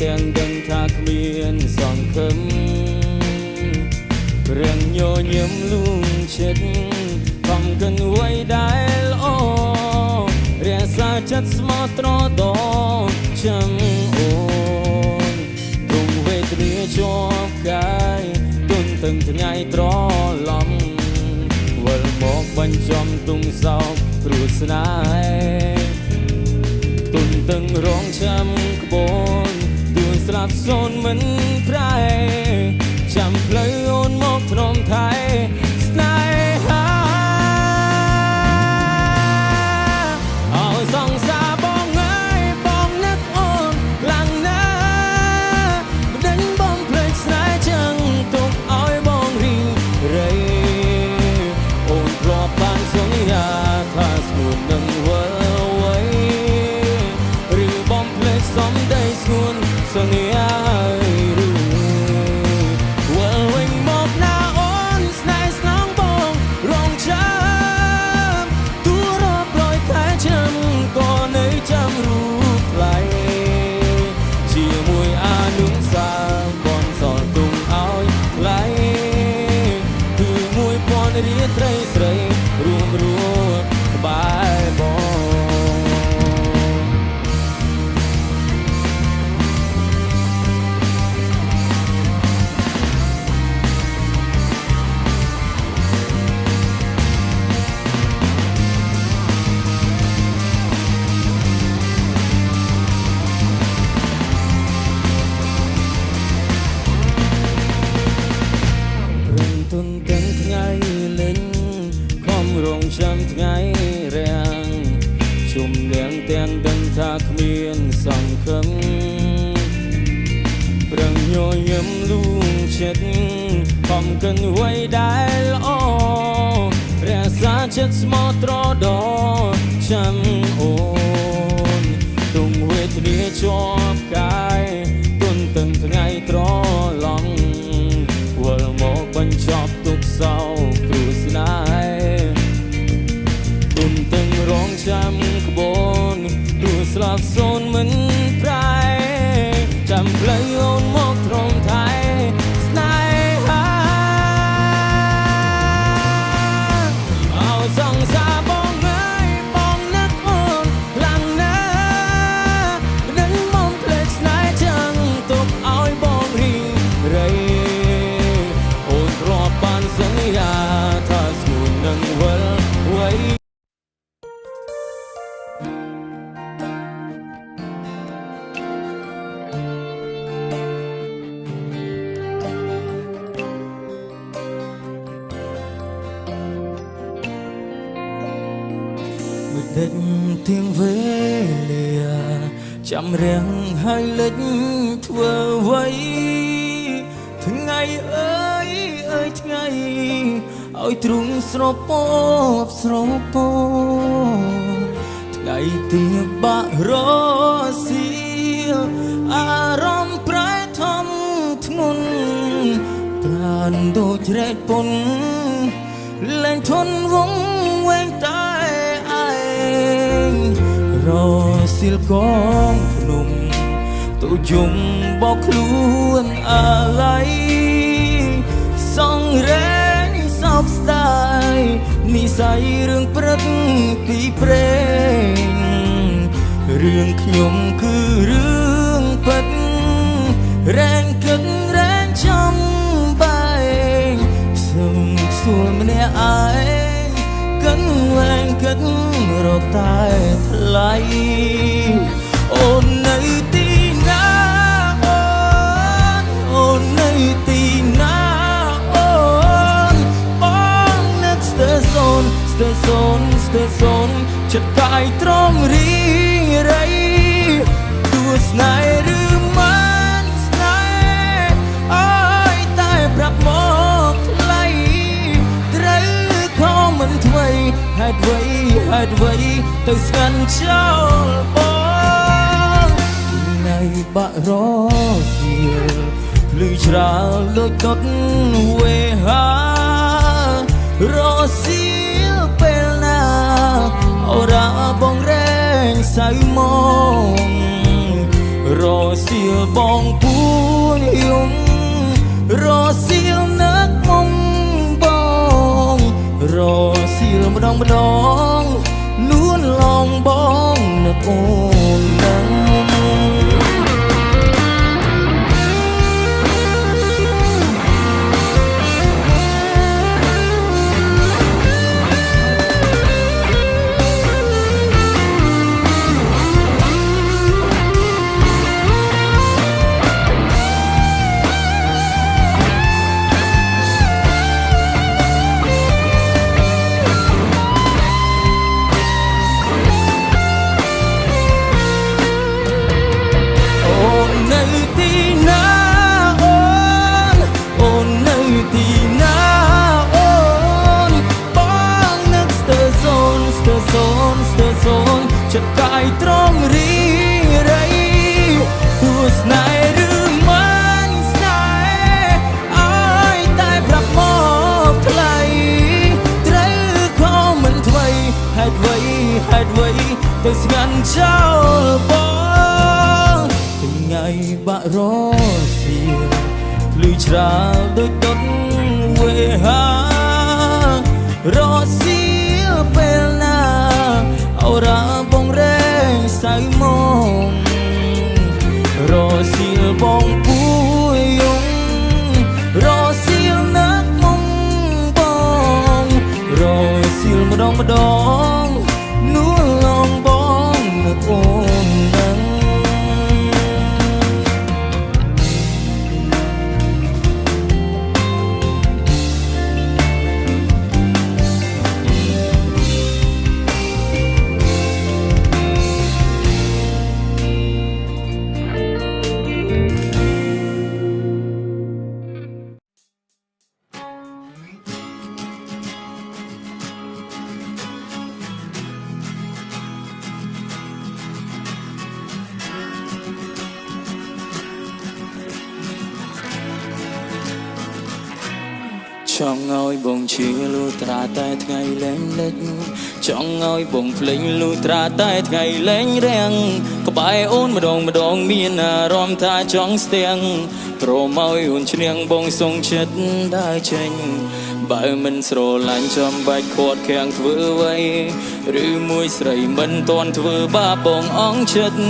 ទាំងដឹងថាគ្មានសង្ឃឹមរឿងញញឹមលួងចិត្តខំកិនໄວដែលល្អរក្សាចិត្តស្មោះត្រង់ចាំអូនទុំវេទនាជាប់កាយទុនទាំងថ្ងៃត្រឡំវិលមកបញ្ចំទុំសោកព្រោះស្នេហ៍ទុនទាំងរងចាំក្បូនទួនស្លាប់សូនមិនប្រែចាំផ្លូវអូនមកភ្នំថៃស្នេហាអោសងសាបងអើយបងនឹកអូនខ្លាំងណាស់មិនដឹងបងភ្លេចស្នេហ៍ចឹងទុកឲ្យបងរីងរៃអូនធ្លាប់បានសន្យាថាស្ងួននឹងវិលវ័យឬបងភ្លេចសំដីស្ងួនសន្យារៀនត្រីស្រីរួមក្បែរបងទុនទាំងថ្ងៃលេងខំរងចាំថ្ងៃរាំងជុំលៀងទាំងដឹងថាគ្មានសង្ឃឹមប្រឹងញញឹមលួងចិត្តខំកិនໄວដែលល្អរក្សាចិត្តស្មោះត្រង់ចាំអូនទុំវេទនាជាប់កាយទុនទាំងថ្ងៃត្រឡំវិលមកបញ្ចប់ទុកសោកព្រោះស្នេហ៍ទុំទាំងរងចាំក្បូនទួស្លាប់សូនមិនប្រែចាំផ្លូវអូនមកត្រង់ថៃស្នេហាអោសងសាបងអើយបងនឹកអូនខ្លាំងណាស់នឹងមកភ្លេចស្នេហ៍ចឹងទុកឲ្យបងរីងរៃសន្យាថាស្ងួននឹងវិលវ័យមួយដេចទៀងវេលាចាំរៀងហើយលេចធ្វើអ្វីថ្ងៃអើយថ្ងៃឲ្យទ្រង់ស្រពោស្រពោថ្ងៃទីបាក់រសៀលអារម្មណ៍ប្រែធំធ្ងន់ប្រានដូចរែកពុនលែងធន់វងវែងតែឯងរសៀលកងភ្នំទៅយំបោកខ្លួនអាឡ័យសងរែងសោកស្ដាយនិស័យរឿងព្រឹកពីព្រេងរឿងខ្ញុំគឺរឿងពិតរែងគិតរែងចំបែងសុំសួរម្នាក់ឯងកិនវែងគិតរកតែថ្លៃអូននៅទីណាអូននៅទីណាស្ទើសូនចិត្តកាយត្រង់រីងរៃទួស្នេហ៍ឬមិនស្នេហ៍អើយតែប្រាប់មកថ្លៃត្រូវខំមិនថ្មីហេតុអ្វីទៅស្ងាត់ចោលបងថ្ងៃបាក់រសៀលភ្លឺច្រាលដូចដុតវេហារសៀលពេលណាអូរ៉ាបងរែងសៅមងរ ស៊ីលបងពួនយំរស៊ីលនឹកមុំបងរស៊ីលម្ដងលួនឡងបងនឹកអូននឹងจะกายตรงรีไรตัวสนายหรือมันสนายอายตายปรับมอบทลายไตรเขามันถวยหายไว้แต่สงันเจ้าบอกเป็นไงบะรอเสียหรือชราโดยต้นเวหารอเสียเป็นหน้าเอาราบงแรงใส่มองรอเสียบองปุยยงรอเสียนักมองบองรอเสียมาดองนู้ลองบองนึกโอนนังចង់ឲ្យបងជាលូត្រាតែថ្ងៃលែងលិចចង់ឲ្យបងភ្លេងលូត្រាតែថ្ងៃលែងរាំងក្បែរអូនម្ដងមានអារម្មណ៍ថាចង់ស្ទាំងព្រមឲ្យអូនឈ្នះបងសងចិត្តដើរចេញបើមិនស្រឡាញ់ចាំបាច់ខាត់ខាំងធ្វើអ្វីឬមួយស្រីមិនតន់ធ្វើបាបបងអងចិត្ត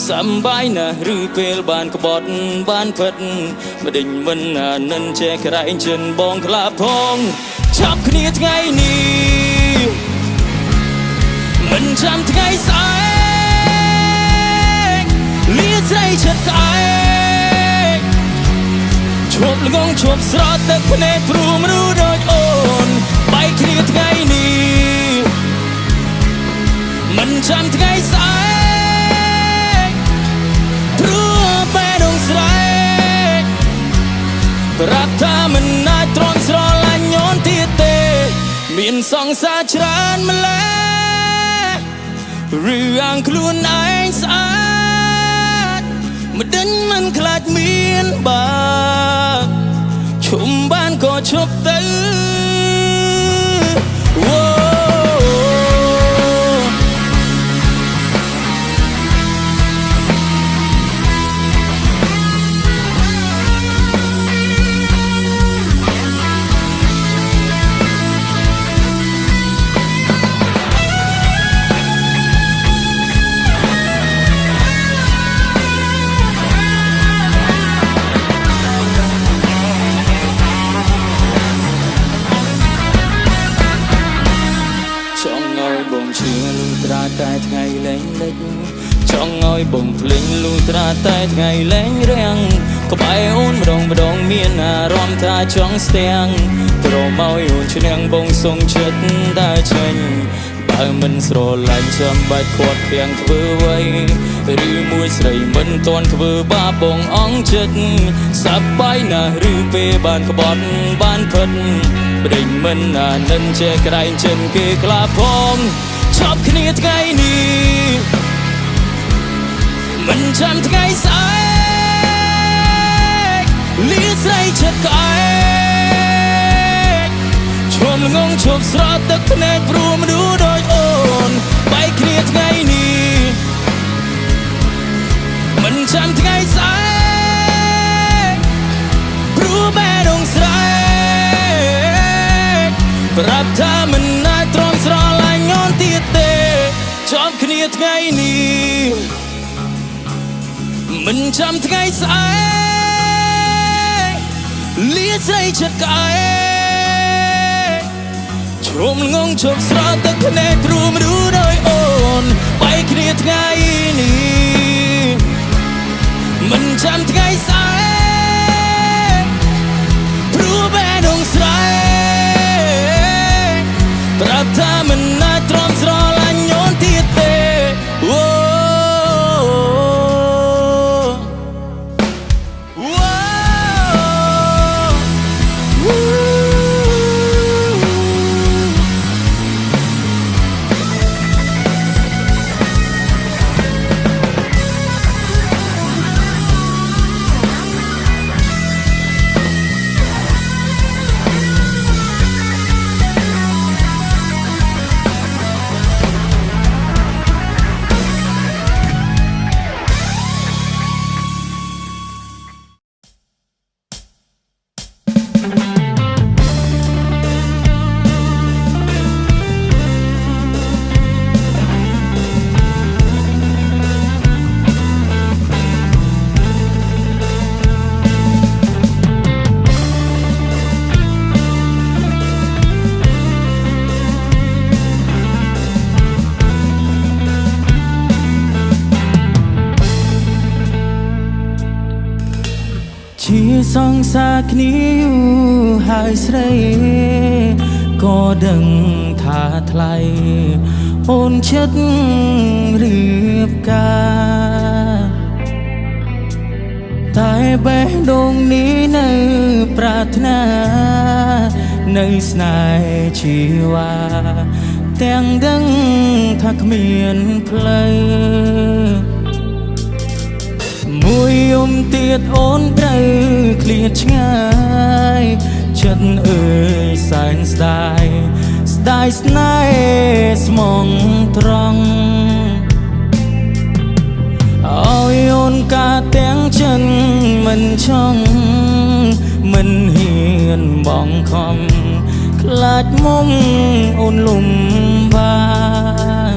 សំបាយណាស់ឬពេលបានក្បត់បានផិតមិនដេញមិនអានិនចេះក្រែងចិនបងក្លាប់ផងចាប់គ្នាថ្ងៃនេះមិនចាំថ្ងៃស្អែកលាស្រីចិត្តក្អែកឈប់ល្ងងឈប់ស្រត់ទឹកភ្នែកព្រមรู้ដូចអូនបែកគ្នាថ្ងៃនេះមិនចាំថ្ងៃស្អែកព្រោះបែរដងស្រែកប្រាប់ថាមិនអាចទ្រាំស្រឡាញ់អូនទៀតទេមានសង្សារច្រើនម្ល៉េះឬអាងខ្លួនឯងស្អាតមិនដេញមិនខ្លាចមានបាបឈុំបានក៏ឈប់ទៅតែថ្ងៃលែងលិចចង់ឲ្យបងភ្លេងលូត្រាតែថ្ងៃលែងរាំងក្បែរអូនម្ដងមានអារម្មណ៍ថាចង់ស្ទាំងព្រមឲ្យអូនឈ្នះបងសងចិត្តដើរចេញបើមិនស្រឡាញ់ចាំបាច់ខាត់ខាំងធ្វើអ្វីឬមួយស្រីមិនតន់ធ្វើបាបបងអងចិត្តសប្បាយណាស់ឬពេលបានក្បត់បានផិតបដិញមិនអានិនចេះក្រែងចិនគេខ្លាផងชอบគ្នាថ្ងៃនេះមិនចាំថ្ងៃស្អែកលាស្រីចិត្តក្អែកឈុំល្ងងឈប់ស្រត់ទឹកភ្នែកព្រមรู้ដូចអូនបែកគ្នាថ្ងៃនេះមិន ចាំថ្ងៃស្អែកព្រោះបែរដងស្រែកប្រាប់ថាមិនអាចទ្រាំស្រឡាញ់អូនទៀតទេជាប់គ្នាថ្ងៃនេះមិនចាំថ្ងៃស្អែកលាស្រីចិត្តក្អែកជុំងងជប់ស្រល់ទឹកភ្នែកព្រោះមនុស្សដោយអូនបែកគ្នាថ្ងៃនេះមិនចាំថ្ងៃស្អែកព្រោះបែរដងស្រែកប្រាប់ថាមិនអាចទ្រាំស្រឡាញ់អូនទៀតទេអូជាសងសាគ្នាយូរហើយស្រីក៏ដឹងថាថ្លៃអូនចិត្តរៀបការតែបេះដូងនេះនៅប្រាថ្នានៅស្នេហ៍ជីវ៉ាទាំងដឹងថាគ្មានផ្លូវមួយយំទៀតអូនត្រូវឃ្លាតឆ្ងាយចិត្តអើយសែនស្ដាយស្ដាយស្នេហ៍ស្មងត្រង់ឲ្យអូនកាទាំងចិនមិនចង់មិនហ៊ានបងខំខ្លាចមុំអូនលំបាក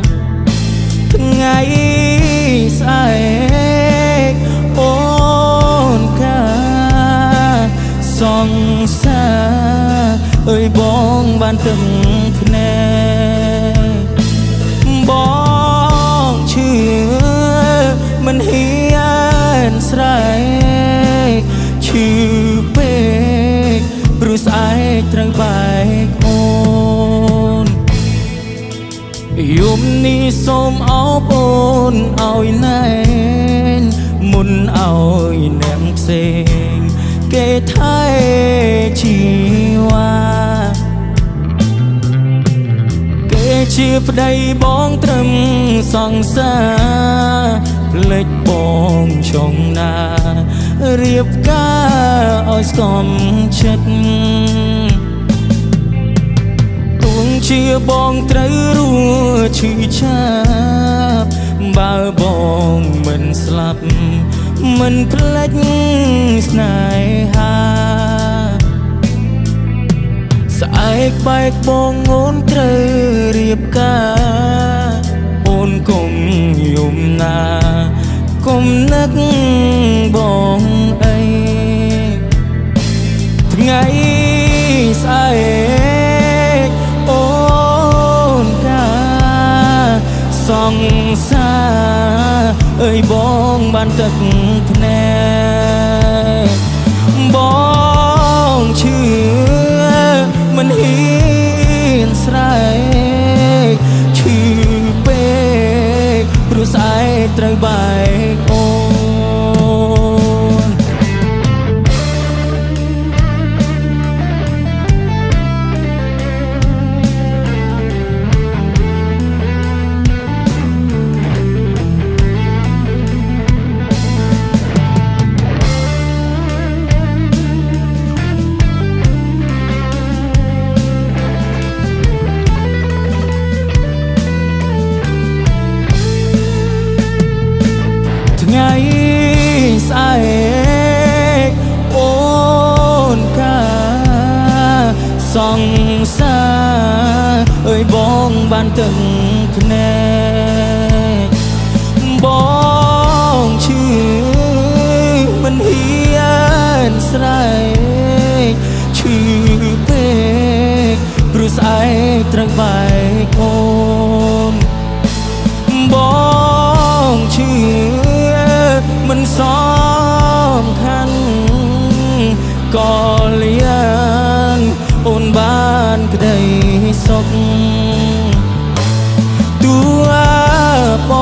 ថ្ងៃស្អែកអូនកាសងសាអើយបងបានទឹកភ្នែកបងឈឺមិនហ៊ានស្រែកឈឺពេកព្រោះស្អែកត្រូវបែកអូនយំនេះសូមអោបអូនឲ្យណែនមុនឲ្យអ្នកផ្សេងគេថែជីវ៉ាគេជាប្តីបងត្រឹមសង្សារភ្លេចបងចង់ណារៀបការឲ្យស្គមចិត្តទួងជាបងត្រូវរួឈឺចាប់បើបងមិនស្លាប់មិនភ្លេចស្នេហាស្អែកបែកបងអូនត្រូវរៀបការអូនកុំយំណាកុំនឹកបងអីថ្ងៃស្អែកអូនកាសងសាអើយបងបានទឹកភ្នែកបងឈឺមិនហ៊ានស្រែកឈឺពេកព្រោះស្អែកត្រូវបែកអូន អ ងសាអើយបងបានទាំងភ្នែកបងឈឺមិនហ៊ានស្រែកឈឺពេកព្រោះស្អែកត្រូវបែកអូនបងឈឺមិនសំខាន់ក៏លៀងអូនបានក្តីសុខតួប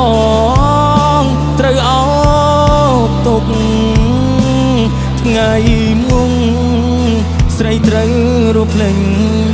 ងត្រូវអោបទុកថ្ងៃមុងស្រីត្រូវរੂភ្លេង